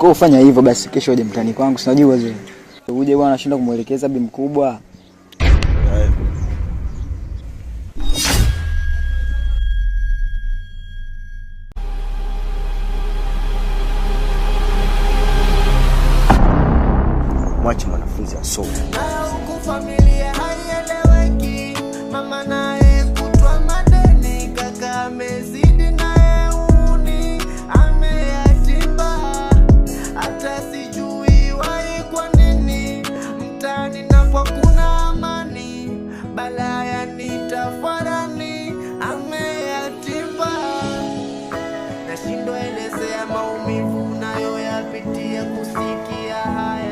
Kwa ufanya hivyo basi kesho uje mtani kwangu, si unajua zile. Uje bwana anashinda kumuelekeza bi mkubwa. Mwache mwanafunzi asome. Huku familia haieleweki, mama naye kutwa madeni, kaka amezidi naye uni ameyatimba, hata sijui wai kwa nini mtani napo kuna amani, balaya nitafarani ameyatimba, nashindwa elezea maumivu nayoyapitia kusikia haya.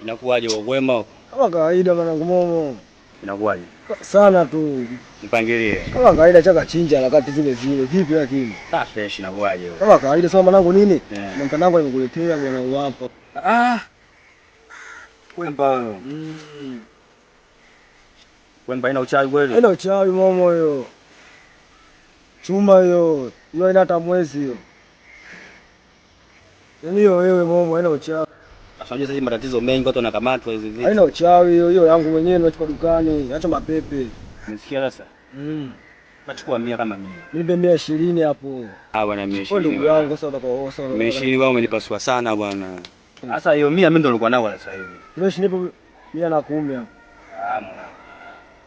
Inakuwaje wema? Kama kawaida mwanangu Momo. Inakuwaje? Sana tu. Nipangilie. Kama kawaida chaka chinja harakati zile zile. Vipi lakini? Fresh inakuwaje wewe? Kama kawaida sema mwanangu nini? Mwanangu nimekuletea mwanangu hapa. Wemba. Wemba ina uchawi kweli? Ina uchawi Momo hiyo. Chuma hiyo. Hiyo ina hata mwezi hiyo. Yaani wewe Momo ina uchawi. Unajua sasa matatizo mengi watu wanakamatwa hizo vitu. Haina uchawi hiyo yangu mwenyewe nimechukua dukani, acha mapepe. Umesikia sasa? Nachukua 100 kama mimi. Nipe 120 hapo. Bwana 120. Wewe ndugu yangu sasa utakaoosa. 120 wao umenipasua sana bwana. Sasa hiyo 100 mimi ndo nilikuwa nao sasa hivi. Fresh nipe 110 hapo. Wewe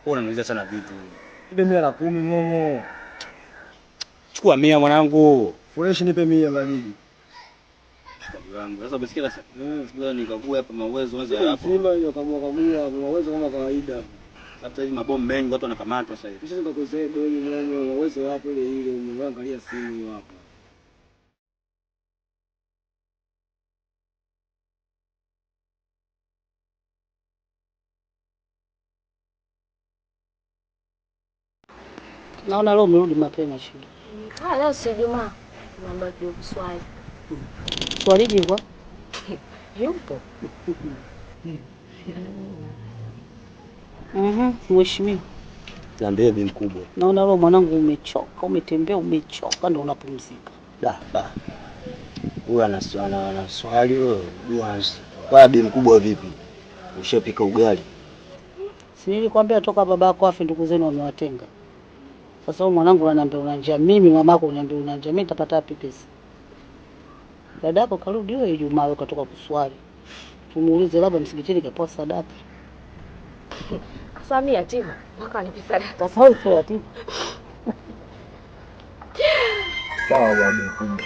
unaniuliza sana vitu. Nipe 110 Momo. Chukua 100 mwanangu. Fresh nipe 100 baridi. Wangu sasa umesikia sasa? Sasa nikagua hapa mawezo waza hapo. Simba hiyo kagua mawezo kama kawaida. Hata hivi mabomu mengi watu wanakamatwa sasa hivi. Kisha nikakozea doi mwanangu mawezo hapo ile umeangalia simu hiyo hapo. Naona leo umerudi mapema shule. Leo si Ijumaa. Naomba kuswali. Swaliji kwa? Yupo. Mheshimiwa. Niambie bi mkubwa. Naona leo mwanangu umechoka, umetembea umechoka ndio unapumzika. Huyu ana swali wewe, duanzi. Kwa bi mkubwa vipi? Ushapika ugali? Si nilikwambia toka babako afi ndugu zenu wamewatenga. Sasa mwanangu ananiambia una njaa, mimi mamako unaniambia una njaa, mimi nitapata wapi pesa? Dadako karudi wewe Ijumaa wewe kutoka kuswali. Tumuulize labda msikitini kapoa sadaka. Sasa mimi yatima, mpaka nipe sadaka. Sasa wewe sio yatima. Sawa bwana mkubwa.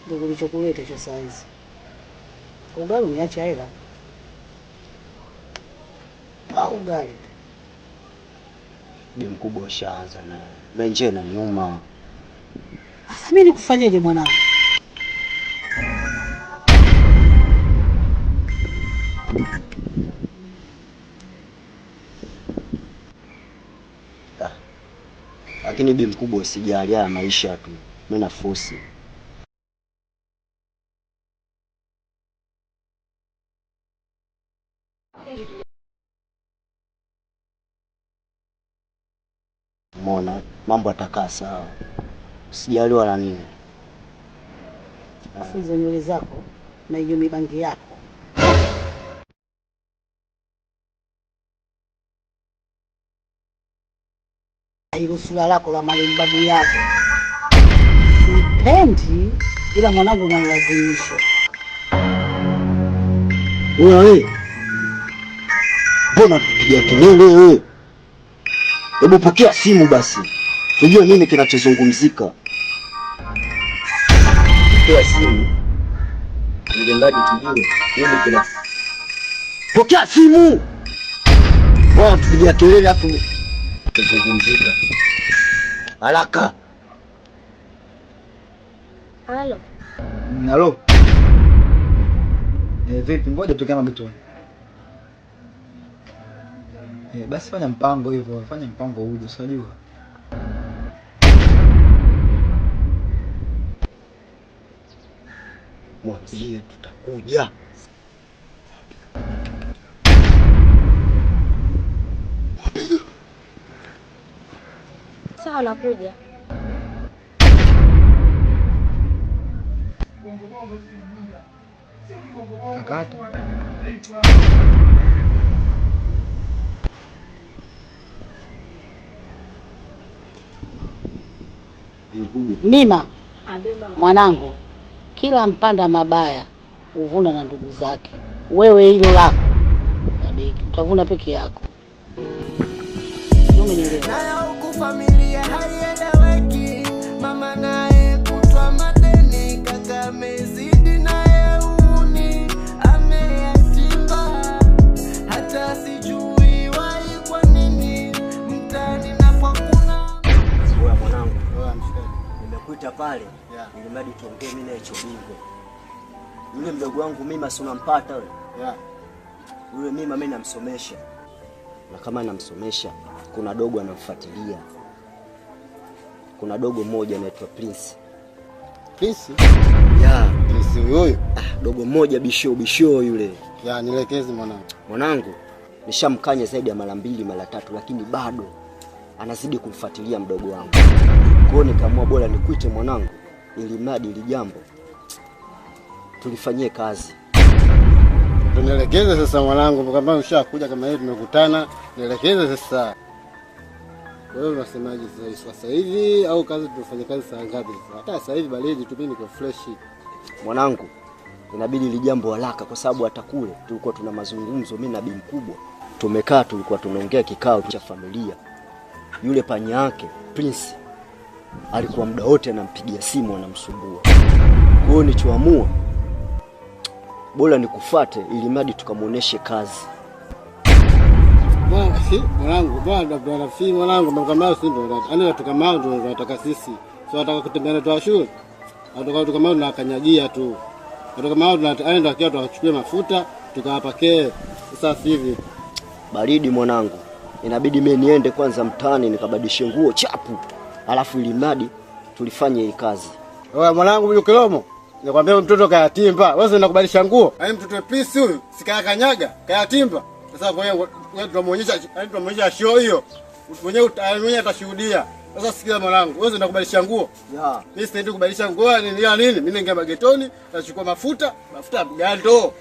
Ndio kilichokuleta hicho saa hizi. Ugali uniacha hela. Ugali. Bi mkubwa ushaanza na benje na nyuma. Sasa mimi nikufanyaje mwanangu? Lakini bi mkubwa usijali haya maisha tu. Mimi nafusi. Mbona mambo atakaa sawa. Usijali wala nini. Hizo nywele zako na hiyo mibangi yako. Hilo sura lako la malimbabu yako. Sipendi ila mwanangu unalazimisha. Wewe. Mbona tupigia kelele wewe? Hebu pokea simu basi. Tujue nini kinachozungumzika. Pokea simu. Ningeenda tujue nini kina. Pokea simu. Wao tupigia kelele hapo. Kinachozungumzika. Haraka. Halo. Halo. Vipi ngoja tukana mtoni. Basi fanya mpango hivyo, fanya mpango uje, usijua. Mwambie tutakuja. Sawa, nakuja. Kakata. Mima, mwanangu, kila mpanda mabaya huvuna na ndugu zake. Wewe hilo lako Sadiki, utavuna peke yako. Umenielewa? Nayo huku familia haieleweki, mama naye kutwa madeni, kaka amezidi naye uni ameyatimba, hata sijui wai kwa nini mtani na kwa kuna. Wewe mwanangu, nimekuita pale ili mradi tuongee mimi na Chobingo. Yule mdogo wangu mimi si unampata wewe? Yule mimi namsomesha. Na kama namsomesha, kuna dogo anamfuatilia. Kuna dogo mmoja anaitwa Prince. Prince? Prince huyo? Dogo mmoja bisho yule. Nielekeze mwanangu. Mwanangu, nishamkanya zaidi ya mara 2 mara 3 lakini bado anazidi kumfuatilia mdogo wangu. Kwa hiyo nikaamua bora nikuite mwanangu ili mradi ili jambo tulifanyie kazi. Nielekeze sasa mwanangu, kama ushakuja kama hivi tumekutana, nielekeze sasa. Wewe unasemaje sasa hivi au kazi tufanye kazi saa ngapi sasa? Hata sasa hivi baridi tu, mimi niko fresh. Mwanangu, inabidi ili jambo haraka kwa sababu hata kule tulikuwa tuna mazungumzo mimi na bi mkubwa. Tumekaa tulikuwa tunaongea kikao cha familia. Yule panya yake Prince alikuwa muda wote anampigia simu anamsumbua. Kwa hiyo nichoamua bora nikufuate ili mradi tukamuoneshe kazi. Mwanangu, bwana rafiki mwanangu, kama sisi ndio watu kama hao ndio tunataka sisi. Sio nataka kutembea na toa shule. Watu kama hao tunakanyagia tu. Watu kama hao tunaenda kia tukachukue mafuta tukawapakee. Sasa hivi baridi mwanangu, inabidi mimi niende kwanza mtaani nikabadilishe nguo chapu. Alafu ili mradi tulifanye hii kazi. Wewe mwanangu huyu Kilomo, nikwambia mtoto kayatimba. Wewe unaenda kubadilisha nguo? Yaani mtoto Prince huyu sikaya kanyaga, kayatimba. Sasa kwa hiyo tunamuonyesha show hiyo. Mwenyewe atashuhudia. Sasa sikia mwanangu, wewe unaenda kubadilisha nguo? Mimi sitaenda kubadilisha nguo nini? Mimi naingia magetoni, nachukua mafuta ya mgando.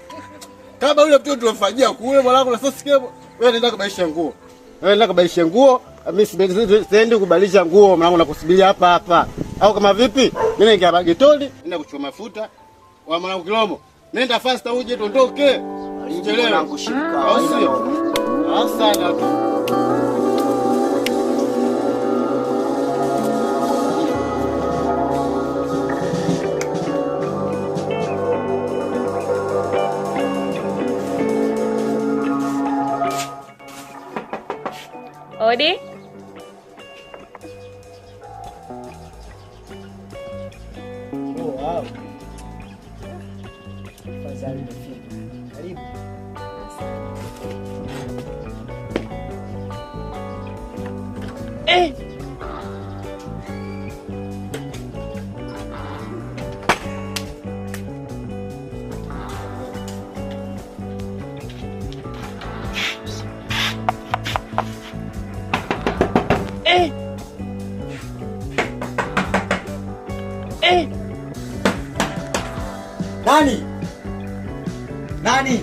Kama yule mtoto tunamfanyia kule mwanangu, na sasa sikia wewe unaenda kubadilisha nguo. Wewe unaenda kubadilisha nguo, mimi sitaenda kubadilisha nguo mwanangu, nakusubiria hapa. Au kama vipi? Mimi naingia magetoni, nenda kuchukua mafuta. Wa mwanangu Kilomo, nenda fast uje tuondoke. Usichelewe mwanangu, shika. Asante tu. Odi? Wow. Fadhali nifike. Karibu. Nani?